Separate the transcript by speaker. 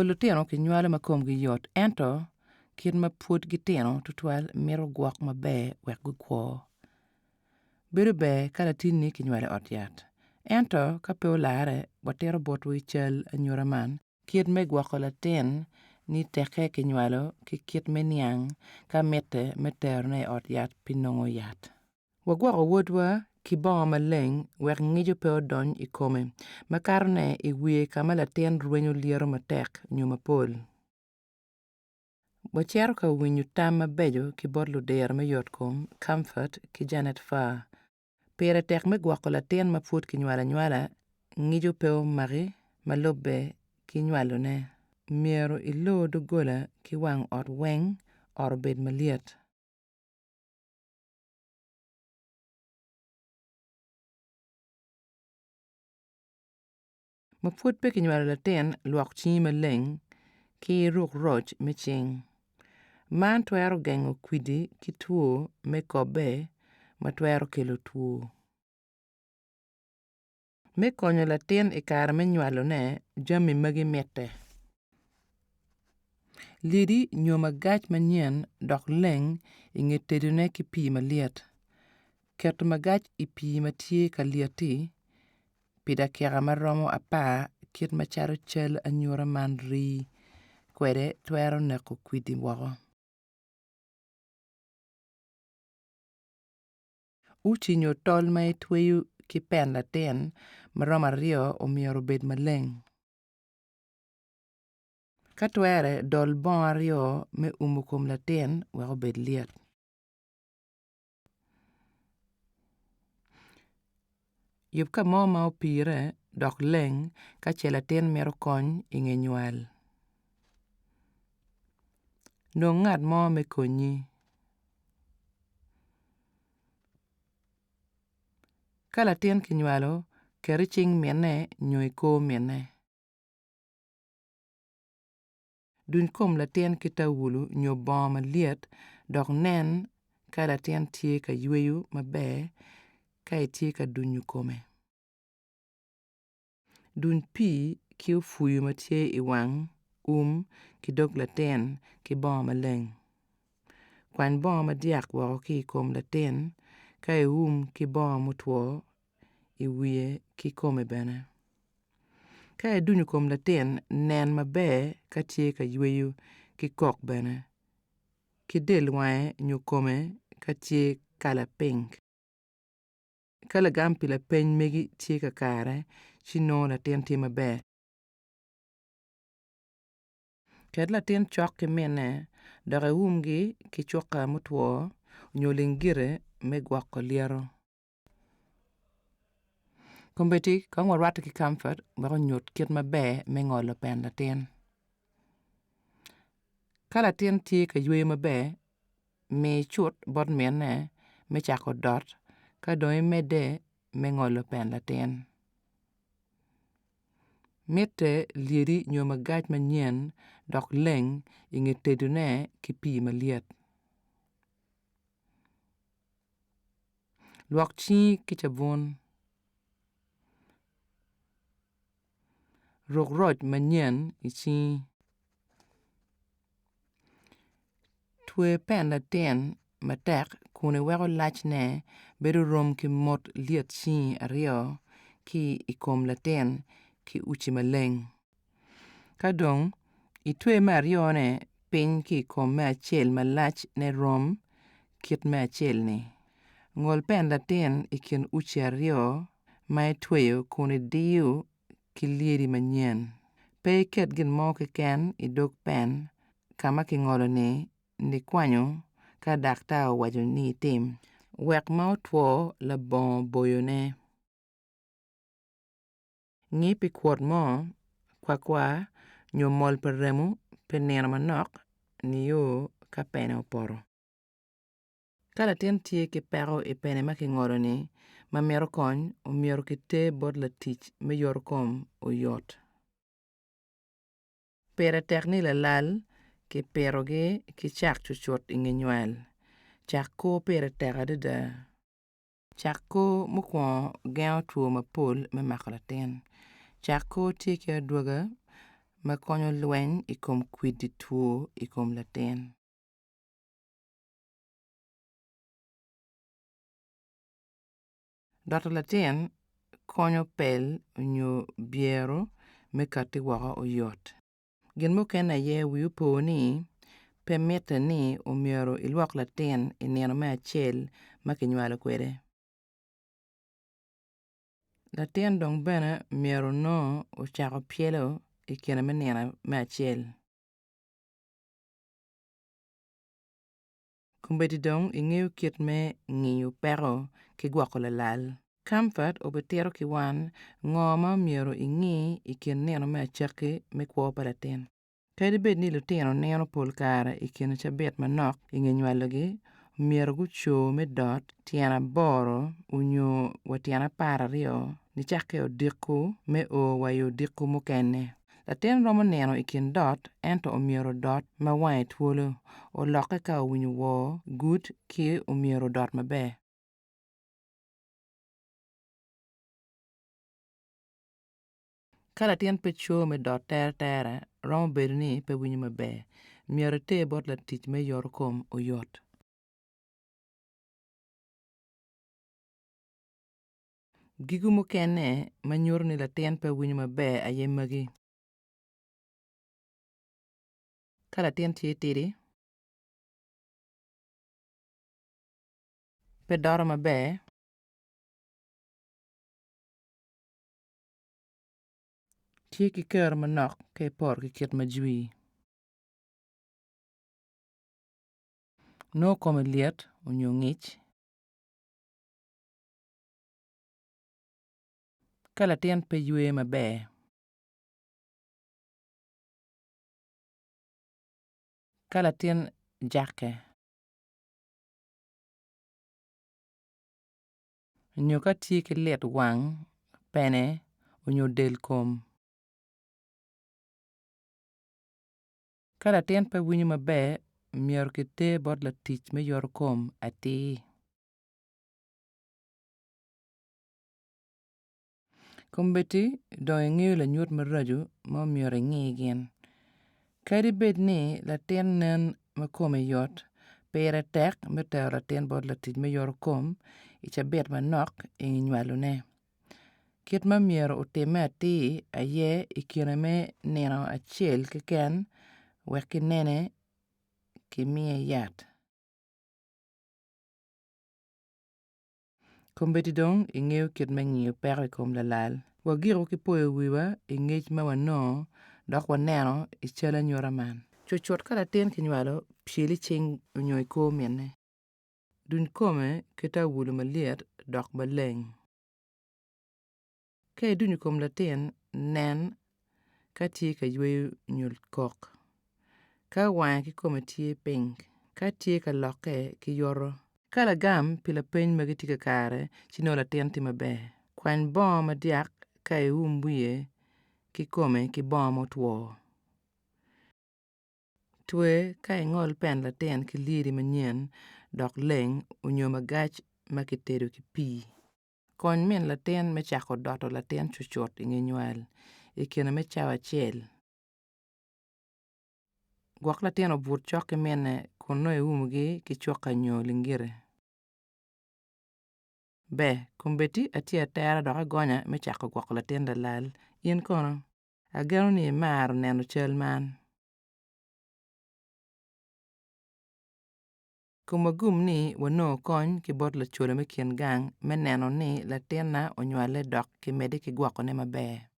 Speaker 1: lutino ki nywalo ma komgi yot, ento kit ma pud gitino tutwal miro gwok maber wek gukwo. Bedo ber ka latin-ni ki nywalo ot yat. Ento ka pe olare watero bot wi cal anyura man, kit me gwoko latin ni teke ki nywalo ki kit me niang ka mitte me terone ot yat pinongo yat. Wagwoko wodwa ki bongo maleng wek ng'iju pe odony i kome, makarone i wiye kama latin rwenyo liero matek nyuma pol. Wachero ka winyo tam mabejo ki bot luder me yot kom, comfort ki Janet Far. Pere tek me gwoko latin ma pud ki nywala ng'iju pe magi malubbe ki nywalone. Miero ilo dogola ki wang ot weng or bed maliet. Ma pud pe ki nywalo latin luok chinyi maleng ki ruk roch me ching. Man twero gengo kwidi ki tuo me kobe ma twero kelo tuo. Me konyo latin i kare me nywalone jami magi mette. Lidi nyo magach manyen dok leng inge tedone ki pii maliet. Keto magach i pii matie ka lieti, pida kera maromo kit macharo chal anyura man ri, kwede twero neko kwidi woko. Uchi nyo tol ma itweyo ki pen latin maromo aryo omiero bed maleng. Ka twere dol bon aryo me umo kom latin weko bed liet. Yub ka mo ma opire dok leng ka che latin mero kony inge nywal. Nong ng'at mo me konyi. Ka latin ki nywalo, keri ching miene nyo iko miene. Duny kom latin ki tawulu nyo bon maliet dok nen ka latin tie ka yweyo maber ka itie ka dunyo kome. Duny pii ki ufuyu matie i wang, ki dog latin ki bon maleng. Kwany bon madiak woko ki kom latin ka ki bon mutwo i wiye ki kome bene. Ka dunyo kom latin nen maber ka tie ka yweyo ki kok bene. Ki del wange nyo kome ka tie kala pink. Ka lagam pila peny megi tie ka kare chino latin tie maber. Ket latin chok ki mine dok gi ki chwaka mutwo nyo lingire me gwoko liero. Kombeti ka ngwarwata ki comfort wako nyot kit maber me ngolo pen latin. Ka latin tie ka yweyo maber, mi chut bot miene me chako dot ka dong mede me ngolo pen latin. Mitte liedi nyo magach manyen dok leng inge tedone ki pii maliet. Luok chinyi ki chabun. Ruk roch manyen i chinyi. Twe pen latin matek kune weko lachne bedo rom ki mot liet chinyi aryo ki i kom latin ki uchi maleng. Ka dong itwe me aryone piny ki kom me achel malach ne rom kit me achel ni. Ngol pen latin i kin uchi aryo ma itweyo kune diyo ki liedi manyen. Pe iket gin mo kiken i dog pen kama ki ngolo ni kwanyo ka daktar wajo ni itim. Wek ma otwo la bon boyone. Ngi pi kwot mo kwa nyo mol pa remo pe neno manok ni yo ka pene oporo. Ka latin tie ki peko i pene ma ki ngolo ni ma mero kony o miero ki te bot la tich me yor kom o yot. Pere tek ni lalal ki perogi ki chak chuchot inge nywal. Chak ko pere tek adida. Chak ko mukwon geo tuo mapol me mako latin. Chak ko tie ki adwoga ma konyo lweny I kom kwidi tuo I kom latin. Doto latin konyo pel onyo biero me kati woko oyot. Gin mukene aye wiyo po ni pe mitte ni omyero ilwok latin I nino me acel ma kinywalo kwede. Latin dong bene myero no ochako pielo I kine me nino me acel. Kumbeti dong ing'eyo kit me ng'iyo peko ki Gwoko Lalal. Comfort obitiro ki wan ng'o ma myero ing'i I kin nino me acaki me kwo pa latin. Kadi bed ni lutino nino pol kare I kine cabit manok inge nywalogi, myero guco me dot tyen 8 onyo wa tyen 12 ni cake odiko me o wa I odiko mukene. Latin romo nino I kin dot ento omyero dot ma wang'e twolo, oloke ka owinyo wo gut ki omyero dot maber. Ka latin pe cho me dot tere romo bedo ni pe winyo maber, myero te bot latic me yoro kom oyot. Gigu mukene ma nyuro ni latin pe winyo maber aye magi. Ka latin tye tidi, pe doro maber, tye ki kero manok ka iporo ki kit ma jwi. No kome liet onyo ng'ich. Ka latin pe ywe maber. Ka latin jake. Onyo ka tye ki lit wang, pene, onyo del kom. Ka latin pe winyo maber, myero ki te bot latic me yoro kom atir. Kumbeti dong ing'eyo lanyut marajo ma myero ing'i gin. Kadi bed ni latin nen ma kome yot, pire tek me tero latin bot latic me yoro kom I cabit manok inge nywalone. Kit ma myero otime atir aye I kine me nino acel keken wek ki nene ki miye yat. Kumbeti dong ing'eyo kit me ng'iyo peko I kom lalal. Wagiko ki poyo wiwa I ng'ec ma wanongo dok waneno I cal anyuta man. Cucut ka latin kinywalo pyel I cing onyo I kor mine. Duny kome kite awulo maliet dok maleng. Ka idunyo kom latin, nen ka tye ka yweyo nyul kok. Ka wang'e ki kome tye piny. Ka tye ka loke ki yoto. Ka lagam pi lapiny magi tye kakare ci nongo latin tye maber. Kwany bongo madyak ka ium wiye ki kome ki bongo motwo. Twe ka ing'ol pen latin ki liedi manyen dok leng onyo magac ma kitedo ki pii. Kony min latin me chako doto latin cucut inge nywal I kine me cawa acel. Gwok latin obut cok ki mine kun no iumogi ki cuka nyo lingire. Be, kumbeti atye atera dok agonya me chako gwoko latin lalal. In kono, ageno ni imaro neno cal man. Kum wagum ni wanongo kony ki bot lacholo me kin gang me neno ni latin na onywale dok ki mede ki gwokone maber.